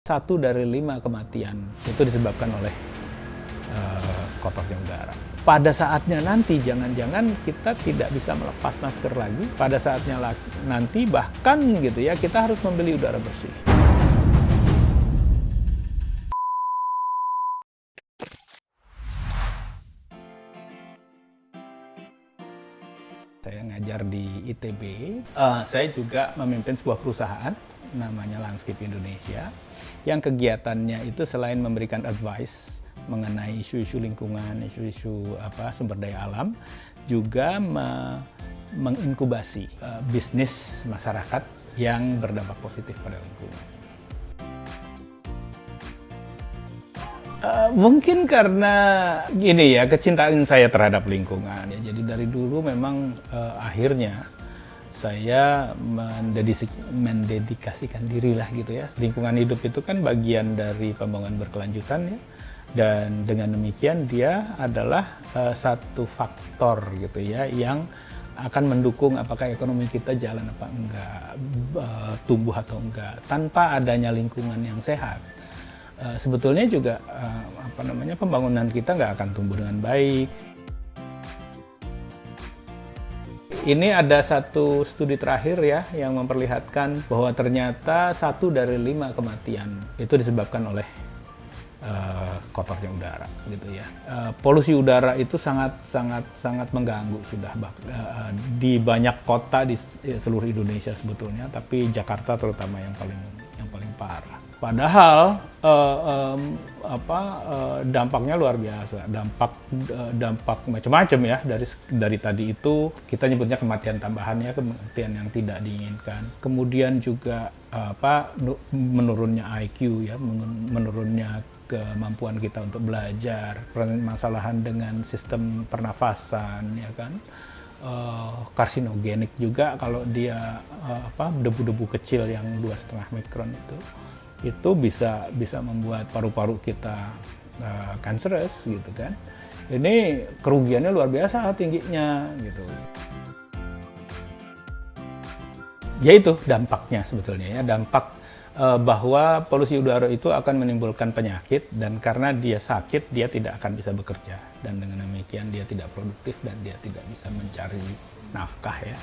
1 dari 5 kematian itu disebabkan oleh kotornya udara. Pada saatnya nanti jangan-jangan kita tidak bisa melepas masker lagi. Pada saatnya nanti bahkan gitu ya, kita harus membeli udara bersih. Saya ngajar di ITB. Saya juga memimpin sebuah perusahaan namanya Landscape Indonesia, yang kegiatannya itu selain memberikan advice mengenai isu-isu lingkungan, isu-isu sumber daya alam, juga menginkubasi bisnis masyarakat yang berdampak positif pada lingkungan. Mungkin karena gini ya, kecintaan saya terhadap lingkungan. Ya, jadi dari dulu memang akhirnya saya mendedikasikan dirilah gitu ya. Lingkungan hidup itu kan bagian dari pembangunan berkelanjutan ya. Dan dengan demikian dia adalah satu faktor gitu ya yang akan mendukung apakah ekonomi kita jalan apa enggak, tumbuh atau enggak. Tanpa adanya lingkungan yang sehat, sebetulnya juga pembangunan kita nggak akan tumbuh dengan baik. Ini ada satu studi terakhir ya yang memperlihatkan bahwa ternyata 1 dari 5 kematian itu disebabkan oleh kotornya udara gitu ya. Polusi udara itu sangat mengganggu sudah di banyak kota di seluruh Indonesia sebetulnya, tapi Jakarta terutama yang paling parah. Padahal dampaknya luar biasa, dampak macam-macam ya. Dari tadi itu kita nyebutnya kematian tambahan ya, kematian yang tidak diinginkan. Kemudian juga menurunnya IQ ya, menurunnya kemampuan kita untuk belajar, permasalahan dengan sistem pernafasan ya kan. Karsinogenik juga kalau dia debu-debu kecil yang 2,5 mikron itu bisa membuat paru-paru kita cancerous gitu kan. Ini kerugiannya luar biasa tingginya gitu. Yaitu dampaknya sebetulnya ya, dampak bahwa polusi udara itu akan menimbulkan penyakit, dan karena dia sakit dia tidak akan bisa bekerja, dan dengan demikian dia tidak produktif dan dia tidak bisa mencari nafkah ya.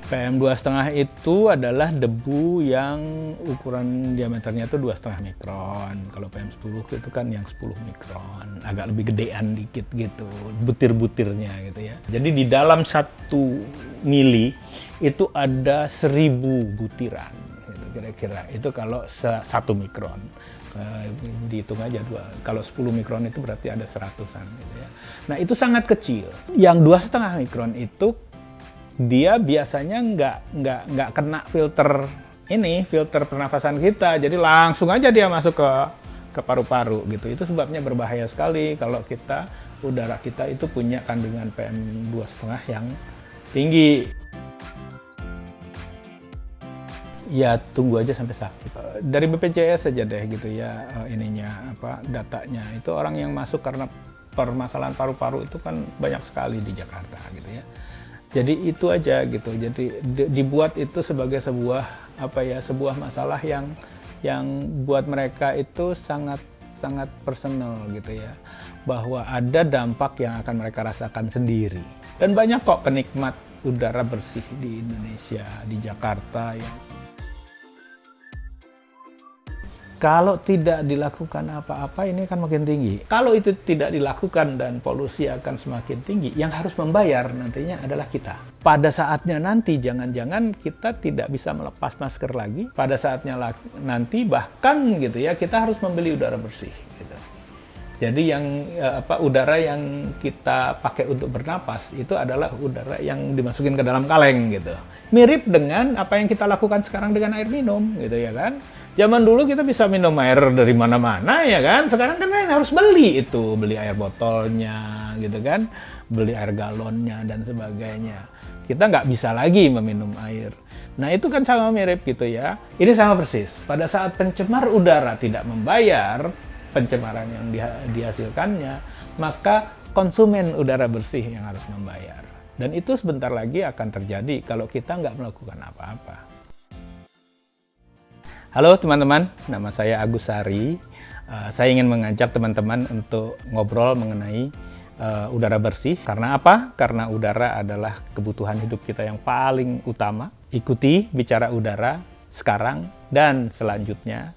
PM2,5 itu adalah debu yang ukuran diameternya itu 2,5 mikron. Kalau PM10 itu kan yang 10 mikron, agak lebih gedean dikit gitu, butir-butirnya gitu ya. Jadi di dalam 1 mili itu ada 1.000 butiran gitu, kira-kira. Itu kalau 1 mikron. Dihitung aja kalau 10 mikron itu berarti ada 100-an gitu ya. Nah itu sangat kecil. Yang 2,5 mikron itu dia biasanya nggak kena filter pernafasan kita, jadi langsung aja dia masuk ke paru-paru gitu. Itu sebabnya berbahaya sekali kalau udara kita itu punya kandungan PM2,5 yang tinggi. Ya tunggu aja sampai sakit. Dari BPJS saja deh gitu ya, datanya itu orang yang masuk karena permasalahan paru-paru itu kan banyak sekali di Jakarta gitu ya. Jadi itu aja gitu. Jadi dibuat itu sebagai sebuah masalah yang buat mereka itu sangat personal gitu ya. Bahwa ada dampak yang akan mereka rasakan sendiri. Dan banyak kok penikmat udara bersih di Indonesia, di Jakarta ya. Kalau tidak dilakukan apa-apa ini akan makin tinggi. Kalau itu tidak dilakukan dan polusi akan semakin tinggi, yang harus membayar nantinya adalah kita. Pada saatnya nanti jangan-jangan kita tidak bisa melepas masker lagi. Pada saatnya nanti bahkan gitu ya, kita harus membeli udara bersih gitu. Jadi udara yang kita pakai untuk bernapas itu adalah udara yang dimasukin ke dalam kaleng gitu. Mirip dengan apa yang kita lakukan sekarang dengan air minum gitu ya kan. Zaman dulu kita bisa minum air dari mana-mana ya kan. Sekarang kan harus beli air botolnya gitu kan, beli air galonnya dan sebagainya. Kita nggak bisa lagi meminum air. Nah itu kan sama mirip gitu ya. Ini sama persis. Pada saat pencemar udara tidak membayar pencemaran yang dihasilkannya, maka konsumen udara bersih yang harus membayar. Dan itu sebentar lagi akan terjadi kalau kita nggak melakukan apa-apa. Halo teman-teman, nama saya Agus Sari. Saya ingin mengajak teman-teman untuk ngobrol mengenai udara bersih. Karena apa? Karena udara adalah kebutuhan hidup kita yang paling utama. Ikuti Bicara Udara sekarang dan selanjutnya.